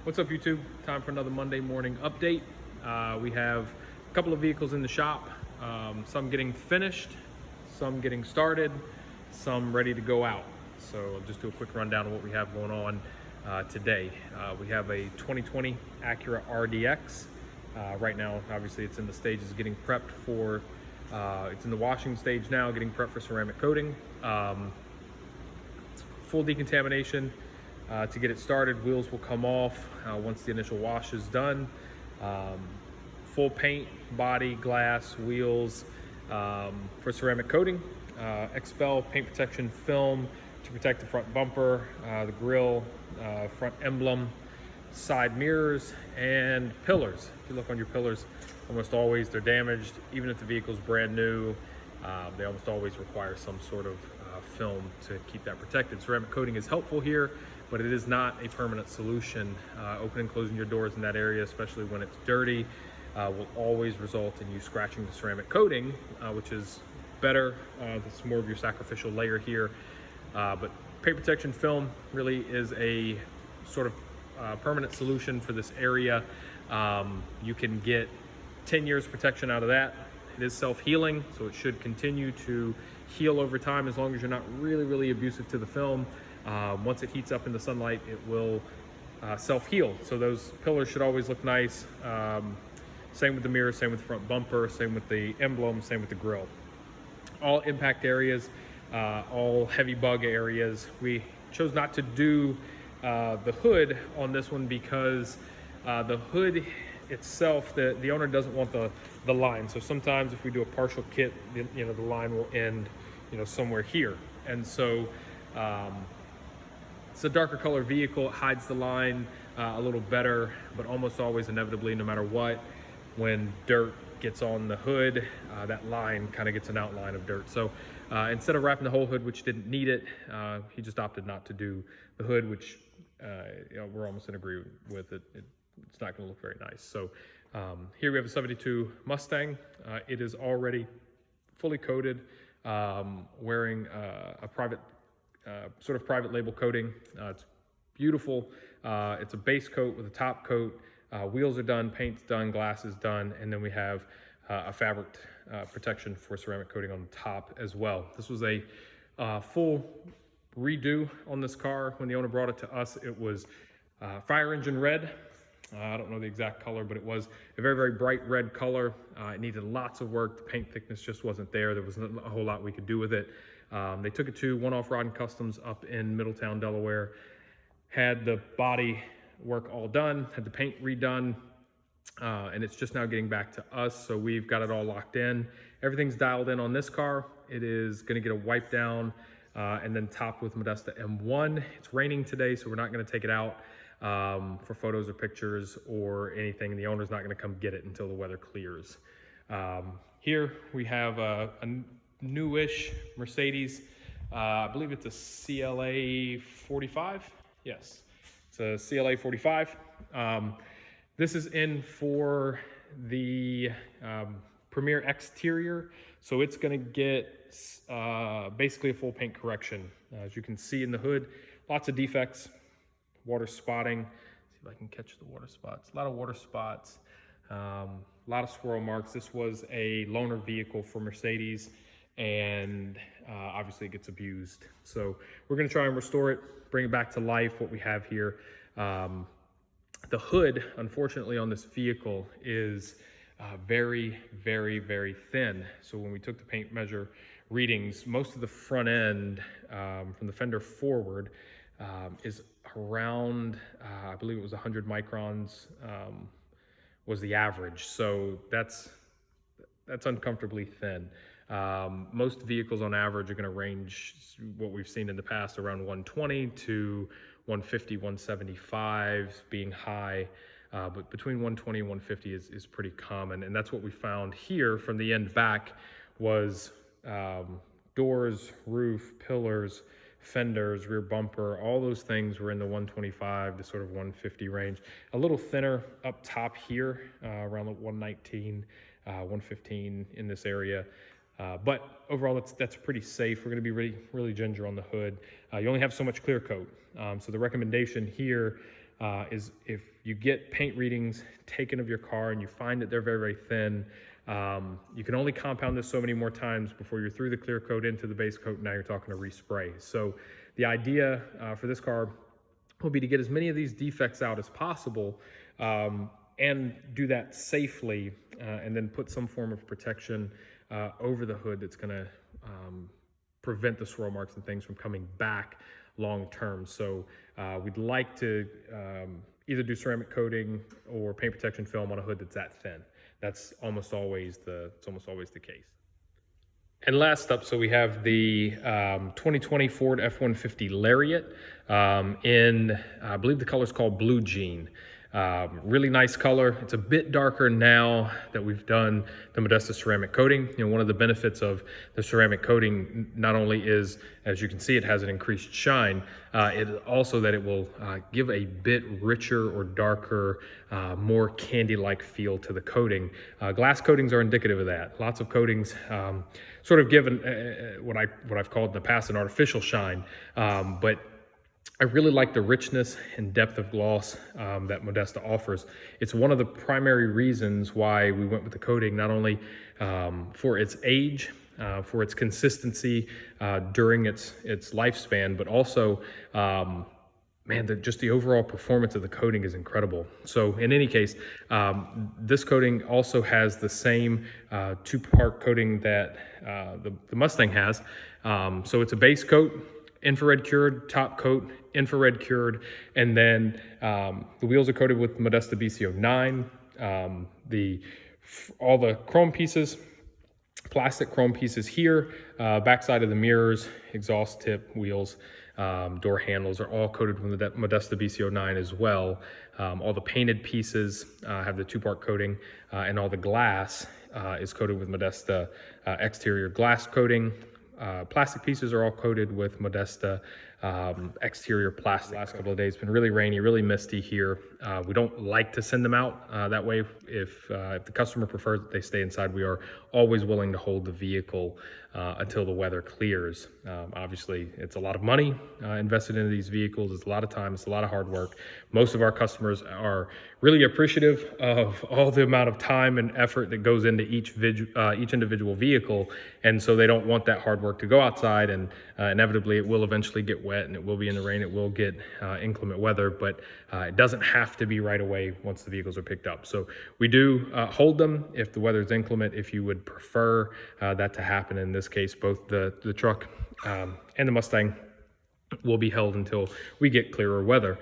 What's up, YouTube? Time for another Monday morning update. We have a couple of vehicles in the shop, some getting finished, some getting started, some ready to go out. So I'll just do a quick rundown of what we have going on today. We have a 2020 Acura RDX. Right now, obviously, it's in the stages of getting prepped for, it's in the washing stage now, getting prepped for ceramic coating. Full decontamination. To get it started, wheels will come off once the initial wash is done. Full paint, body, glass, wheels for ceramic coating. Expel paint protection film to protect the front bumper, the grille, front emblem, side mirrors, and pillars. If you look on your pillars, almost always they're damaged. Even if the vehicle's brand new, they almost always require some sort of film to keep that protected. Ceramic coating is helpful here, but it is not a permanent solution. Opening and closing your doors in that area, especially when it's dirty, will always result in you scratching the ceramic coating, which is better. It's more of your sacrificial layer here. But paint protection film really is a sort of permanent solution for this area. You can get 10 years protection out of that. It is self-healing, so it should continue to heal over time as long as you're not really abusive to the film. Once it heats up in the sunlight, it will self-heal. So those pillars should always look nice. Same with the mirror, same with the front bumper, same with the emblem, same with the grille. All impact areas, all heavy bug areas. We chose not to do the hood on this one because the hood itself, the owner doesn't want the line. So sometimes if we do a partial kit, the line will end somewhere here. And so it's a darker color vehicle. It hides the line a little better, but almost always inevitably, no matter what, when dirt gets on the hood, that line kind of gets an outline of dirt. So instead of wrapping the whole hood, which didn't need it, he just opted not to do the hood, which we're almost in agreement with it. It's not going to look very nice. So here we have a 72 Mustang. It is already fully coated, wearing a private, sort of private label coating. It's beautiful. It's a base coat with a top coat. Wheels are done, paint's done, glass is done, and then we have a fabric protection for ceramic coating on the top as well. This was a full redo on this car. When the owner brought it to us, it was fire engine red. I don't know the exact color, but it was a very bright red color. It needed lots of work. The paint thickness just wasn't there. There wasn't a whole lot we could do with it. They took it to One Off Rod and Customs up in Middletown, Delaware. Had the body work all done, had the paint redone, and it's just now getting back to us. So we've got it all locked in. Everything's dialed in on this car. It is going to get a wipe down and then topped with Modesta M1. It's raining today, so we're not going to take it out for photos or pictures or anything. The owner's not going to come get it until the weather clears. Here we have a newish Mercedes. I believe it's a CLA 45. Yes, it's a CLA 45. This is in for the Premier exterior. So it's going to get basically a full paint correction. As you can see in the hood, lots of defects. Water spotting. See if I can catch the water spots. A lot of water spots, a lot of swirl marks. This was a loaner vehicle for Mercedes, and obviously it gets abused. So we're going to try and restore it, bring it back to life, what we have here. The hood, unfortunately, on this vehicle is very thin. So when we took the paint measure readings, most of the front end from the fender forward is around, I believe it was 100 microns was the average. So that's uncomfortably thin. Most vehicles on average are going to range what we've seen in the past around 120 to 150, 175 being high, but between 120 and 150 is pretty common. And that's what we found here from the end back was doors, roof, pillars, fenders, rear bumper, all those things were in the 125 to sort of 150 range. A little thinner up top here, around the 119, 115 in this area. But overall, that's pretty safe. We're going to be really ginger on the hood. You only have so much clear coat. So the recommendation here is if you get paint readings taken of your car and you find that they're very, very thin, you can only compound this so many more times before you're through the clear coat into the base coat. Now you're talking to respray. So the idea for this car will be to get as many of these defects out as possible, and do that safely, and then put some form of protection over the hood that's going to prevent the swirl marks and things from coming back long term. So we'd like to either do ceramic coating or paint protection film on a hood that's that thin. That's almost always the case. And last up, so we have the 2020 Ford F-150 Lariat in, I believe the color is called Blue Jean. Really nice color. It's a bit darker now that we've done the Modesta ceramic coating. You know, one of the benefits of the ceramic coating not only is, as you can see, it has an increased shine, it also that it will give a bit richer or darker, more candy-like feel to the coating. Glass coatings are indicative of that. Lots of coatings sort of given what I've called in the past an artificial shine, but I really like the richness and depth of gloss that Modesta offers. It's one of the primary reasons why we went with the coating, not only for its age, for its consistency during its lifespan, but also, just the overall performance of the coating is incredible. So in any case, this coating also has the same two-part coating that the Mustang has. So it's a base coat, infrared cured, top coat, infrared cured, and then the wheels are coated with Modesta BCO9. All the chrome pieces, plastic chrome pieces here, backside of the mirrors, exhaust tip, wheels, door handles are all coated with the Modesta BCO9 as well. All the painted pieces have the two-part coating, and all the glass is coated with Modesta exterior glass coating. Plastic pieces are all coated with Modesta exterior plastic. Last couple of days been really rainy, really misty here. We don't like to send them out that way. If the customer prefers that they stay inside, we are always willing to hold the vehicle until the weather clears. Obviously, it's a lot of money invested into these vehicles. It's a lot of time. It's a lot of hard work. Most of our customers are really appreciative of all the amount of time and effort that goes into each individual vehicle, and so they don't want that hard work to go outside, and inevitably it will eventually get wet and it will be in the rain, it will get inclement weather, but it doesn't have to be right away once the vehicles are picked up. So we do hold them if the weather is inclement, if you would prefer that to happen. In this case, both the truck and the Mustang will be held until we get clearer weather.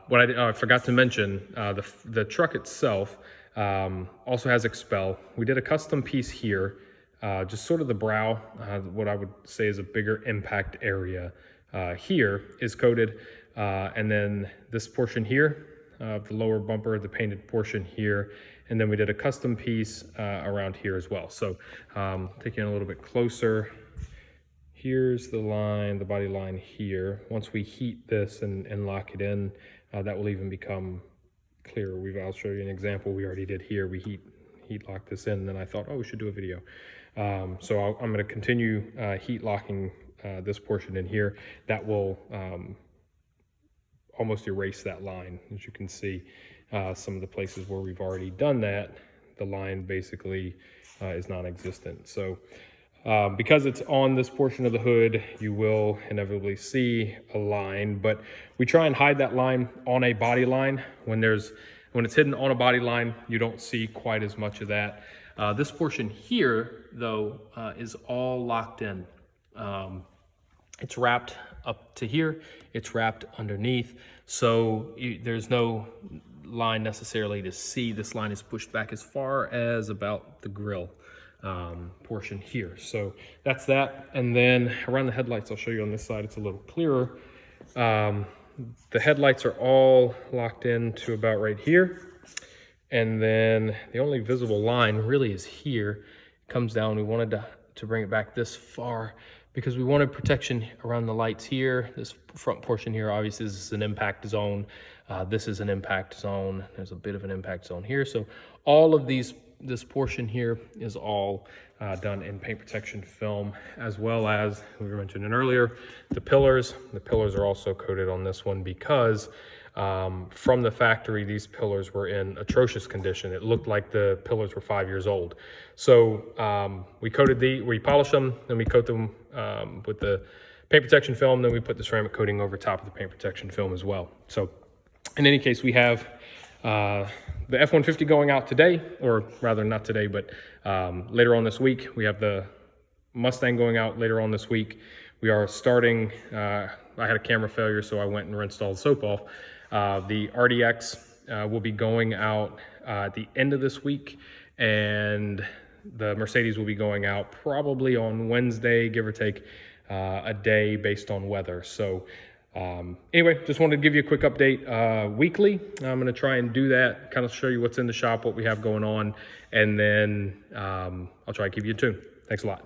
What I forgot to mention, the truck itself also has Expel. We did a custom piece here, just sort of the brow, what I would say is a bigger impact area here is coated, and then this portion here, the lower bumper, the painted portion here, and then we did a custom piece around here as well. So taking a little bit closer, here's the line, the body line here. Once we heat this and lock it in, that will even become clearer. I'll show you an example we already did here. We heat locked this in, and then I thought, oh, we should do a video. So I'm going to continue heat locking this portion in here. That will almost erase that line. As you can see, some of the places where we've already done that, the line basically is non-existent. So because it's on this portion of the hood, you will inevitably see a line, but we try and hide that line on a body line. When it's hidden on a body line, you don't see quite as much of that. This portion here, though, is all locked in. It's wrapped up to here, it's wrapped underneath, so there's no line necessarily to see. This line is pushed back as far as about the grill portion here. So that's that. And then around the headlights, I'll show you on this side, it's a little clearer. The headlights are all locked in to about right here. And then the only visible line really is here. It comes down. We wanted to bring it back this far because we wanted protection around the lights here. This front portion here, obviously, this is an impact zone. This is an impact zone. There's a bit of an impact zone here. So all of this portion here is all done in paint protection film, as well as we were mentioning earlier, the pillars. The pillars are also coated on this one because From the factory, these pillars were in atrocious condition. It looked like the pillars were 5 years old. So we polished them, then we coat them with the paint protection film, then we put the ceramic coating over top of the paint protection film as well. So in any case, we have the F-150 going out today, or rather not today, but later on this week. We have the Mustang going out later on this week. We are starting, I had a camera failure, so I went and rinsed all the soap off. The RDX will be going out at the end of this week, and the Mercedes will be going out probably on Wednesday, give or take a day based on weather. So anyway, just wanted to give you a quick update weekly. I'm going to try and do that, kind of show you what's in the shop, what we have going on, and then I'll try to keep you in tune. Thanks a lot.